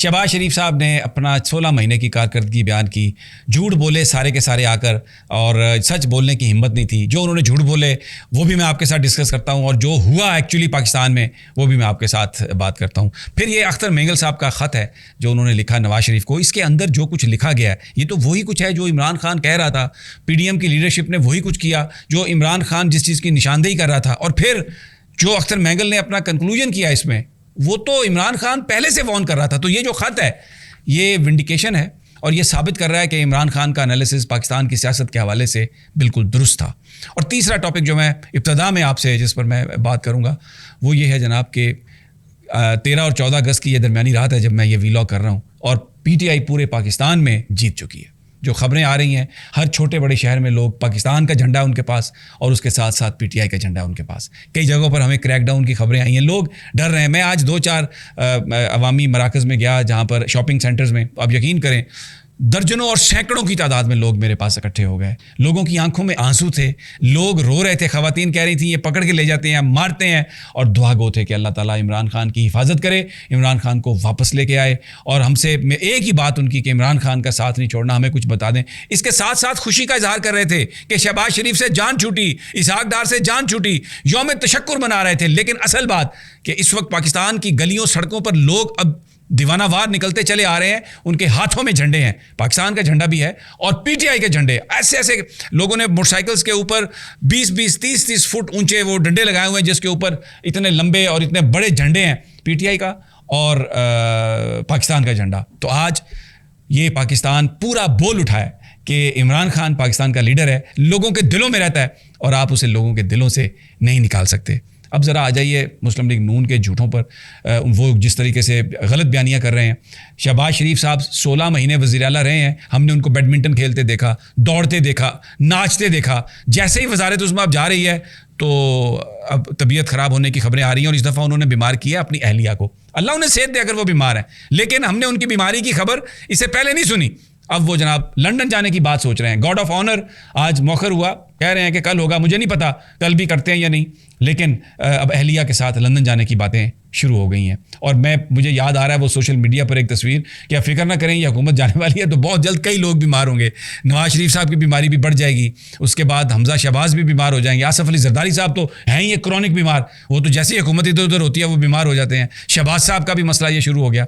शहबाज शरीफ साहब ने अपना 16 महीने की कारकर्दगी बयान की, झूठ बोले सारे के सारे आकर, और सच बोलने की हिम्मत नहीं थी। जो उन्होंने झूठ बोले वो भी मैं आपके साथ डिस्कस करता हूँ, और जो हुआ एक्चुअली पाकिस्तान में वो भी मैं आपके साथ बात करता हूँ। फिर ये अख्तर मेंगल साहब का ख़त है जो उन्होंने लिखा नवाज शरीफ को। इसके अंदर जो कुछ लिखा गया है ये तो वही कुछ है जो इमरान खान कह रहा था। PDM की लीडरशिप ने वही कुछ किया जो इमरान खान जिस चीज़ की निशानदेही कर रहा था, और फिर जो अख्तर मेंगल ने अपना कंक्लूजन किया इसमें, वो तो इमरान खान पहले से वॉर्न कर रहा था। तो ये जो ख़त है ये विंडिकेशन है, और ये साबित कर रहा है कि इमरान खान का एनालिसिस पाकिस्तान की सियासत के हवाले से बिल्कुल दुरुस्त था। और तीसरा टॉपिक जो मैं इब्तदा में आपसे जिस पर मैं बात करूँगा वो ये है जनाब कि 13 और 14 अगस्त की ये दरमियानी रात है जब मैं ये वीलॉग कर रहा हूँ, और PTI पूरे पाकिस्तान में जीत चुकी है। जो ख़बरें आ रही हैं, हर छोटे बड़े शहर में लोग, पाकिस्तान का झंडा उनके पास और उसके साथ साथ PTI का झंडा उनके पास। कई जगहों पर हमें क्रैकडाउन की खबरें आई हैं, लोग डर रहे हैं। मैं आज 2-4 अवामी मराकज़ में गया जहाँ पर शॉपिंग सेंटर्स में, आप यकीन करें दर्जनों और सैकड़ों की तादाद में लोग मेरे पास इकट्ठे हो गए। लोगों की आंखों में आंसू थे, लोग रो रहे थे, ख़वातीन कह रही थी ये पकड़ के ले जाते हैं, मारते हैं, और दुआ गो थे कि अल्लाह ताला इमरान खान की हिफाजत करे, इमरान खान को वापस लेके आए। और हमसे एक ही बात उनकी कि इमरान खान का साथ नहीं छोड़ना, हमें कुछ बता दें। इसके साथ साथ खुशी का इजहार कर रहे थे कि शहबाज शरीफ से जान छूटी, इसहाक डार से जान छूटी, यौम तशक्कुर मना रहे थे। लेकिन असल बात कि इस वक्त पाकिस्तान की गलियों सड़कों पर लोग अब दीवानावार निकलते चले आ रहे हैं, उनके हाथों में झंडे हैं, पाकिस्तान का झंडा भी है और PTI के झंडे। ऐसे ऐसे लोगों ने मोटरसाइकिल्स के ऊपर 20-20, 30-30 फुट ऊंचे वो डंडे लगाए हुए हैं जिसके ऊपर इतने लंबे और इतने बड़े झंडे हैं PTI का और पाकिस्तान का झंडा। तो आज ये पाकिस्तान पूरा बोल उठा है कि इमरान खान पाकिस्तान का लीडर है, लोगों के दिलों में रहता है और आप उसे लोगों के दिलों से नहीं निकाल सकते। अब ज़रा आ जाइए मुस्लिम लीग नून के झूठों पर। वो जिस तरीके से गलत बयानियाँ कर रहे हैं। शहबाज शरीफ साहब 16 महीने वज़ीर आला रहे हैं, हमने उनको बैडमिंटन खेलते देखा, दौड़ते देखा, नाचते देखा। जैसे ही वज़ारत उस्मा अब जा रही है तो अब तबीयत ख़राब होने की खबरें आ रही हैं, और इस दफ़ा उन्होंने बीमार किया अपनी अहलिया को। अल्लाह उन्हें सेहत दे अगर वो बीमार हैं, लेकिन हमने उनकी बीमारी की खबर इससे पहले नहीं सुनी। अब वो जनाब लंदन जाने की बात सोच रहे हैं। गॉर्ड ऑफ ऑनर आज मौखर हुआ, कह रहे हैं कि कल होगा, मुझे नहीं पता कल भी करते हैं या नहीं, लेकिन अब अहलिया के साथ लंदन जाने की बातें शुरू हो गई हैं। और मुझे याद आ रहा है वो सोशल मीडिया पर एक तस्वीर कि आप फिक्र ना करें, ये हुकूमत जाने वाली है तो बहुत जल्द कई लोग बीमार होंगे। नवाज शरीफ साहब की बीमारी भी बढ़ जाएगी, उसके बाद हमजा शहबाज भी बीमार हो जाएंगे, आसफ अली जरदारी साहब तो हैं ही एक क्रॉनिक बीमार, वो तो जैसी हुकूमत इधर उधर होती है वो बीमार हो जाते हैं। शहबाज साहब का भी मसला ये शुरू हो गया।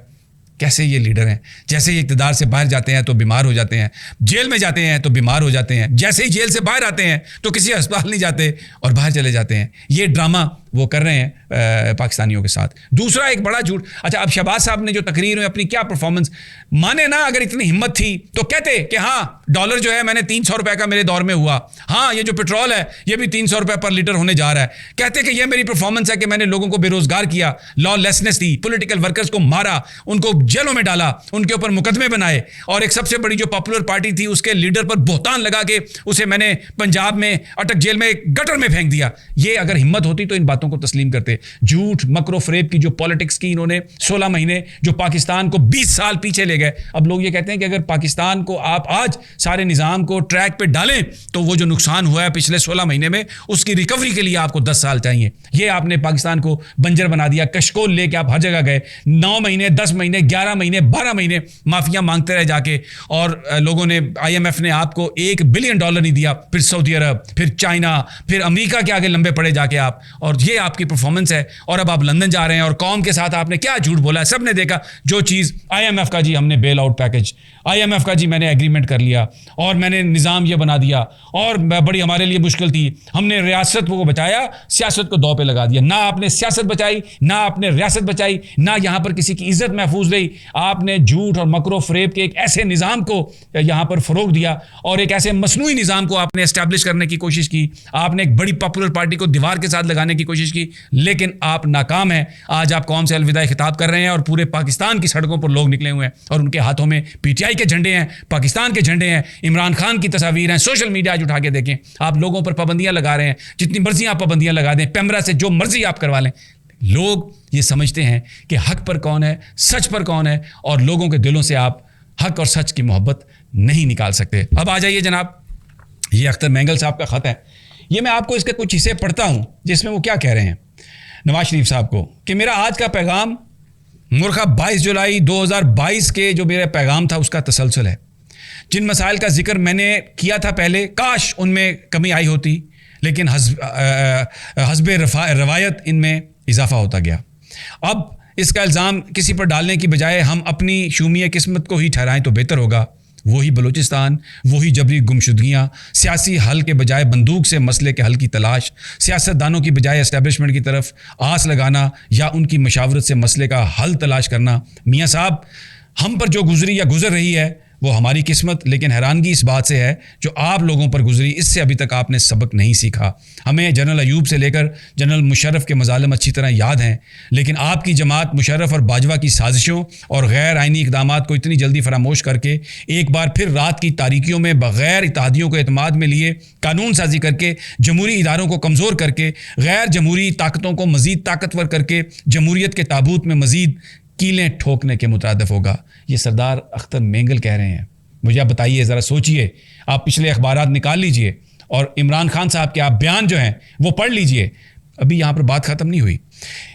कैसे ये लीडर हैं, जैसे ही इक़्तिदार से बाहर जाते हैं तो बीमार हो जाते हैं, जेल में जाते हैं तो बीमार हो जाते हैं, जैसे ही जेल से बाहर आते हैं तो किसी अस्पताल नहीं जाते और बाहर चले जाते हैं। ये ड्रामा वो कर रहे हैं पाकिस्तानियों के साथ। दूसरा एक बड़ा झूठ। अच्छा, अब शहबाज साहब ने जो तकरीर में अपनी क्या परफॉर्मेंस, माने ना अगर इतनी हिम्मत थी तो कहते कि हाँ डॉलर जो है मैंने 300 रुपये का मेरे दौर में हुआ, हाँ ये जो पेट्रोल है ये भी 300 रुपये पर लीटर होने जा रहा है। कहते कि ये मेरी परफॉर्मेंस है कि मैंने लोगों को बेरोजगार किया, लॉलेसनेस दी, पॉलिटिकल वर्कर्स को मारा, उनको जेलों में डाला, उनके ऊपर मुकदमे बनाए, और एक सबसे बड़ी जो पॉपुलर पार्टी थी उसके लीडर पर बोहतान लगा के उसे मैंने पंजाब में अटक जेल में गटर में फेंक दिया। ये अगर हिम्मत होती तो इन बातों को तस्लीम करते। झूठ मकरो फरेब की जो पॉलिटिक्स की इन्होंने 16 महीने, जो पाकिस्तान को 20 साल पीछे ले गए। अब लोग ये कहते हैं कि अगर पाकिस्तान को आप आज सारे निज़ाम को ट्रैक पे डालें तो वो जो नुकसान हुआ है पिछले 16 महीने में उसकी रिकवरी के लिए आपको 10 साल चाहिए। ये आपने पाकिस्तान को बंजर बना दिया, कशकोल लेके आप हर जगह गए, 9 महीने 10 महीने 11 महीने 12 महीने माफिया मांगते रहे जाके, और लोगों ने IMF ने आपको $1 बिलियन नहीं दिया, फिर सऊदी अरब, फिर चाइना, फिर अमेरिका के आगे लंबे पड़े जाके आप, और ये आपकी परफॉर्मेंस है। और अब आप लंदन जा रहे हैं और कौम के साथ आपने क्या झूठ बोला है, सबने देखा। जो चीज़ IMF का जी हमने बेल आउट पैकेज, IMF का जी मैंने एग्रीमेंट कर लिया और मैंने निज़ाम ये बना दिया, और बड़ी हमारे लिए मुश्किल थी, हमने रियासत को बचाया, सियासत को दौ पे लगा दिया। ना आपने सियासत बचाई, ना आपने रियासत बचाई, ना यहाँ पर किसी की इज्जत महफूज रही। आपने झूठ और मकरो फरेब के एक ऐसे निज़ाम को यहाँ पर फ़रोग़ दिया और एक ऐसे मसनूई निज़ाम को आपने एस्टैब्लिश करने की कोशिश की। आपने एक बड़ी पॉपुलर पार्टी को दीवार के साथ लगाने की कोशिश की, लेकिन आप नाकाम हैं। आज आप कौम से अलविदाई खिताब कर रहे हैं और पूरे पाकिस्तान की सड़कों पर लोग निकले हुए हैं और उनके हाथों में PTI के झंडे हैं, पाकिस्तान के झंडे हैं, इमरान खान की तस्वीर हैं। सोशल मीडिया आज उठा के देखें, आप लोगों पर पाबंदियां लगा रहे हैं, जितनी मर्जी आप पाबंदियां लगा दें, पैमरा से जो मर्जी आप करवा लें। लोग ये समझते हैं कि हक पर कौन है, सच पर कौन है, और लोगों के दिलों से आप हक और सच की मोहब्बत नहीं निकाल सकते। अब आ जाइए जनाब, ये अख्तर मेंगल साहब का ख़त है। ये मैं आपको इसके कुछ हिस्से पढ़ता हूँ जिसमें वो क्या कह रहे हैं नवाज शरीफ साहब को, कि मेरा आज का पैगाम مورخہ 22 جولائی 2022 کے جو میرا پیغام تھا اس کا تسلسل ہے. جن مسائل کا ذکر میں نے کیا تھا پہلے، کاش ان میں کمی آئی ہوتی، لیکن حسب روایت ان میں اضافہ ہوتا گیا. اب اس کا الزام کسی پر ڈالنے کی بجائے ہم اپنی شومیہ قسمت کو ہی ٹھہرائیں تو بہتر ہوگا. وہی بلوچستان، وہی جبری گمشدگیاں، سیاسی حل کے بجائے بندوق سے مسئلے کے حل کی تلاش، سیاست دانوں کی بجائے اسٹیبلشمنٹ کی طرف آس لگانا یا ان کی مشاورت سے مسئلے کا حل تلاش کرنا. میاں صاحب، ہم پر جو گزری یا گزر رہی ہے وہ ہماری قسمت، لیکن حیرانگی اس بات سے ہے جو آپ لوگوں پر گزری اس سے ابھی تک آپ نے سبق نہیں سیکھا. ہمیں جنرل ایوب سے لے کر جنرل مشرف کے مظالم اچھی طرح یاد ہیں، لیکن آپ کی جماعت مشرف اور باجوہ کی سازشوں اور غیر آئینی اقدامات کو اتنی جلدی فراموش کر کے ایک بار پھر رات کی تاریکیوں میں بغیر اتحادیوں کو اعتماد میں لیے قانون سازی کر کے جمہوری اداروں کو کمزور کر کے غیر جمہوری طاقتوں کو مزید طاقتور کر کے جمہوریت کے تابوت میں مزید کیلیں ٹھوکنے کے مترادف ہوگا. یہ سردار اختر مینگل کہہ رہے ہیں. مجھے آپ بتائیے، ذرا سوچئے، آپ پچھلے اخبارات نکال لیجئے اور عمران خان صاحب کے آپ بیان جو ہیں وہ پڑھ لیجئے. ابھی یہاں پر بات ختم نہیں ہوئی.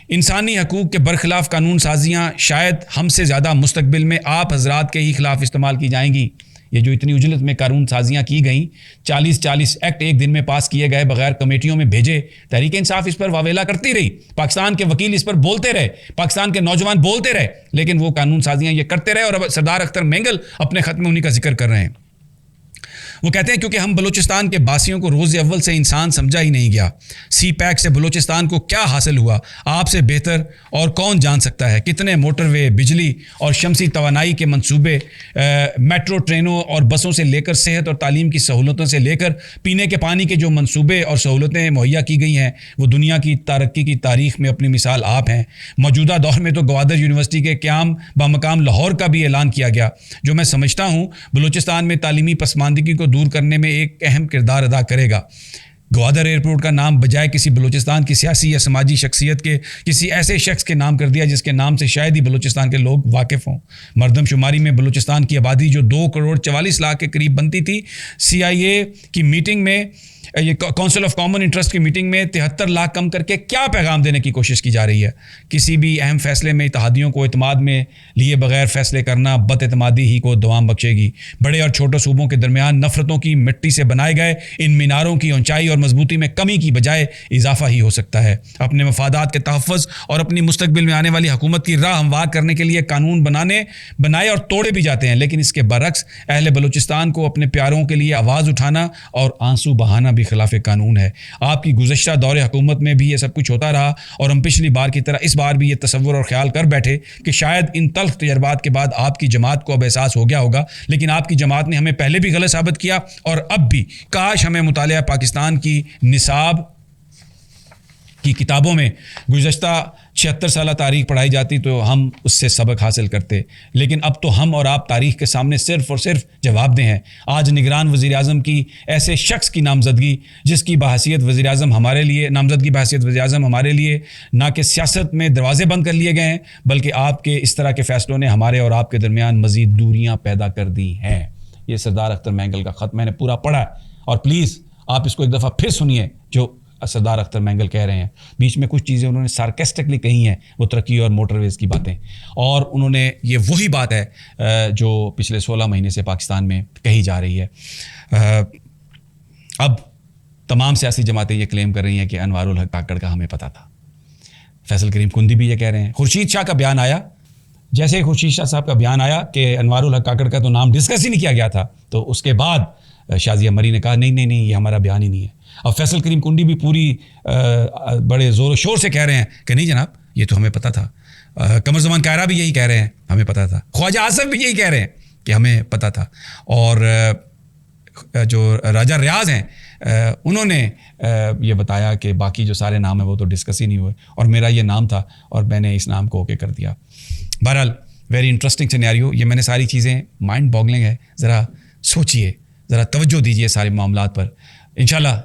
انسانی حقوق کے برخلاف قانون سازیاں شاید ہم سے زیادہ مستقبل میں آپ حضرات کے ہی خلاف استعمال کی جائیں گی. یہ جو اتنی اجلت میں قانون سازیاں کی گئیں، 40 ایکٹ ایک دن میں پاس کیے گئے بغیر کمیٹیوں میں بھیجے، تحریک انصاف اس پر واویلا کرتی رہی، پاکستان کے وکیل اس پر بولتے رہے، پاکستان کے نوجوان بولتے رہے، لیکن وہ قانون سازیاں یہ کرتے رہے. اور اب سردار اختر مینگل اپنے خط میں انہی کا ذکر کر رہے ہیں. وہ کہتے ہیں کیونکہ ہم بلوچستان کے باسیوں کو روز اول سے انسان سمجھا ہی نہیں گیا. سی پیک سے بلوچستان کو کیا حاصل ہوا آپ سے بہتر اور کون جان سکتا ہے. کتنے موٹر وے، بجلی اور شمسی توانائی کے منصوبے، میٹرو ٹرینوں اور بسوں سے لے کر صحت اور تعلیم کی سہولتوں سے لے کر پینے کے پانی کے جو منصوبے اور سہولتیں مہیا کی گئی ہیں وہ دنیا کی ترقی کی تاریخ میں اپنی مثال آپ ہیں. موجودہ دور میں تو گوادر یونیورسٹی کے قیام بمقام لاہور کا بھی اعلان کیا گیا، جو میں سمجھتا ہوں بلوچستان میں تعلیمی پسماندگی کو دور کرنے میں ایک اہم کردار ادا کرے گا. گوادر ایئرپورٹ کا نام بجائے کسی بلوچستان کی سیاسی یا سماجی شخصیت کے کسی ایسے شخص کے نام کر دیا جس کے نام سے شاید ہی بلوچستان کے لوگ واقف ہوں. مردم شماری میں بلوچستان کی آبادی جو 2.44 کروڑ کے قریب بنتی تھی، CIA کی میٹنگ میں، یہ کونسل آف کامن انٹرسٹ کی میٹنگ میں 73 لاکھ کم کر کے کیا پیغام دینے کی کوشش کی جا رہی ہے؟ کسی بھی اہم فیصلے میں اتحادیوں کو اعتماد میں لیے بغیر فیصلے کرنا بد اعتمادی ہی کو دوام بخشے گی. بڑے اور چھوٹے صوبوں کے درمیان نفرتوں کی مٹی سے بنائے گئے ان میناروں کی اونچائی اور مضبوطی میں کمی کی بجائے اضافہ ہی ہو سکتا ہے. اپنے مفادات کے تحفظ اور اپنی مستقبل میں آنے والی حکومت کی راہ ہموار کرنے کے لیے قانون بنائے اور توڑے بھی جاتے ہیں، لیکن اس کے برعکس اہل بلوچستان کو اپنے پیاروں کے لیے آواز اٹھانا اور آنسو بہانا بھی خلاف قانون ہے. آپ کی گزشتہ دور حکومت میں بھی یہ سب کچھ ہوتا رہا اور ہم پچھلی بار کی طرح اس بار بھی یہ تصور اور خیال کر بیٹھے کہ شاید ان تلخ تجربات کے بعد آپ کی جماعت کو اب احساس ہو گیا ہوگا، لیکن آپ کی جماعت نے ہمیں پہلے بھی غلط ثابت کیا اور اب بھی. کاش ہمیں مطالعہ پاکستان کی نصاب کی کتابوں میں گزشتہ 76 سالہ تاریخ پڑھائی جاتی تو ہم اس سے سبق حاصل کرتے، لیکن اب تو ہم اور آپ تاریخ کے سامنے صرف اور صرف جواب دہ ہیں. آج نگران وزیر اعظم کی ایسے شخص کی نامزدگی جس کی بحیثیت وزیر اعظم ہمارے لیے نہ کہ سیاست میں دروازے بند کر لیے گئے ہیں، بلکہ آپ کے اس طرح کے فیصلوں نے ہمارے اور آپ کے درمیان مزید دوریاں پیدا کر دی ہیں. یہ سردار اختر مینگل کا خط میں نے پورا پڑھا اور پلیز آپ اس کو ایک دفعہ پھر سنیے جو سردار اختر مینگل کہہ رہے ہیں. بیچ میں کچھ چیزیں انہوں نے سارکیسٹکلی کہی ہیں، وہ ترقی اور موٹر ویز کی باتیں، اور انہوں نے یہ وہی بات ہے جو پچھلے 16 مہینے سے پاکستان میں کہی جا رہی ہے. اب تمام سیاسی جماعتیں یہ کلیم کر رہی ہیں کہ انوار الحق کاکڑ کا ہمیں پتہ تھا. فیصل کریم کندی بھی یہ کہہ رہے ہیں. خورشید شاہ کا بیان آیا، جیسے ہی خورشید شاہ صاحب کا بیان آیا کہ انوار الحق کاکڑ کا تو نام ڈسکس ہی نہیں کیا گیا تھا، تو اس کے بعد شازیہ مری نے کہا نہیں یہ ہمارا بیان ہی نہیں ہے. اب فیصل کریم کنڈی بھی پوری بڑے زور و شور سے کہہ رہے ہیں کہ نہیں جناب یہ تو ہمیں پتہ تھا. قمر زمان کائرہ بھی یہی کہہ رہے ہیں ہمیں پتہ تھا. خواجہ آصف بھی یہی کہہ رہے ہیں کہ ہمیں پتہ تھا. اور جو راجہ ریاض ہیں انہوں نے یہ بتایا کہ باقی جو سارے نام ہیں وہ تو ڈسکس ہی نہیں ہوئے اور میرا یہ نام تھا اور میں نے اس نام کو اوکے کر دیا. بہرحال ویری انٹرسٹنگ سینیریو. یہ میں نے ساری چیزیں مائنڈ باگلنگ ہے. ذرا سوچئے، ذرا توجہ دیجئے سارے معاملات پر. انشاءاللہ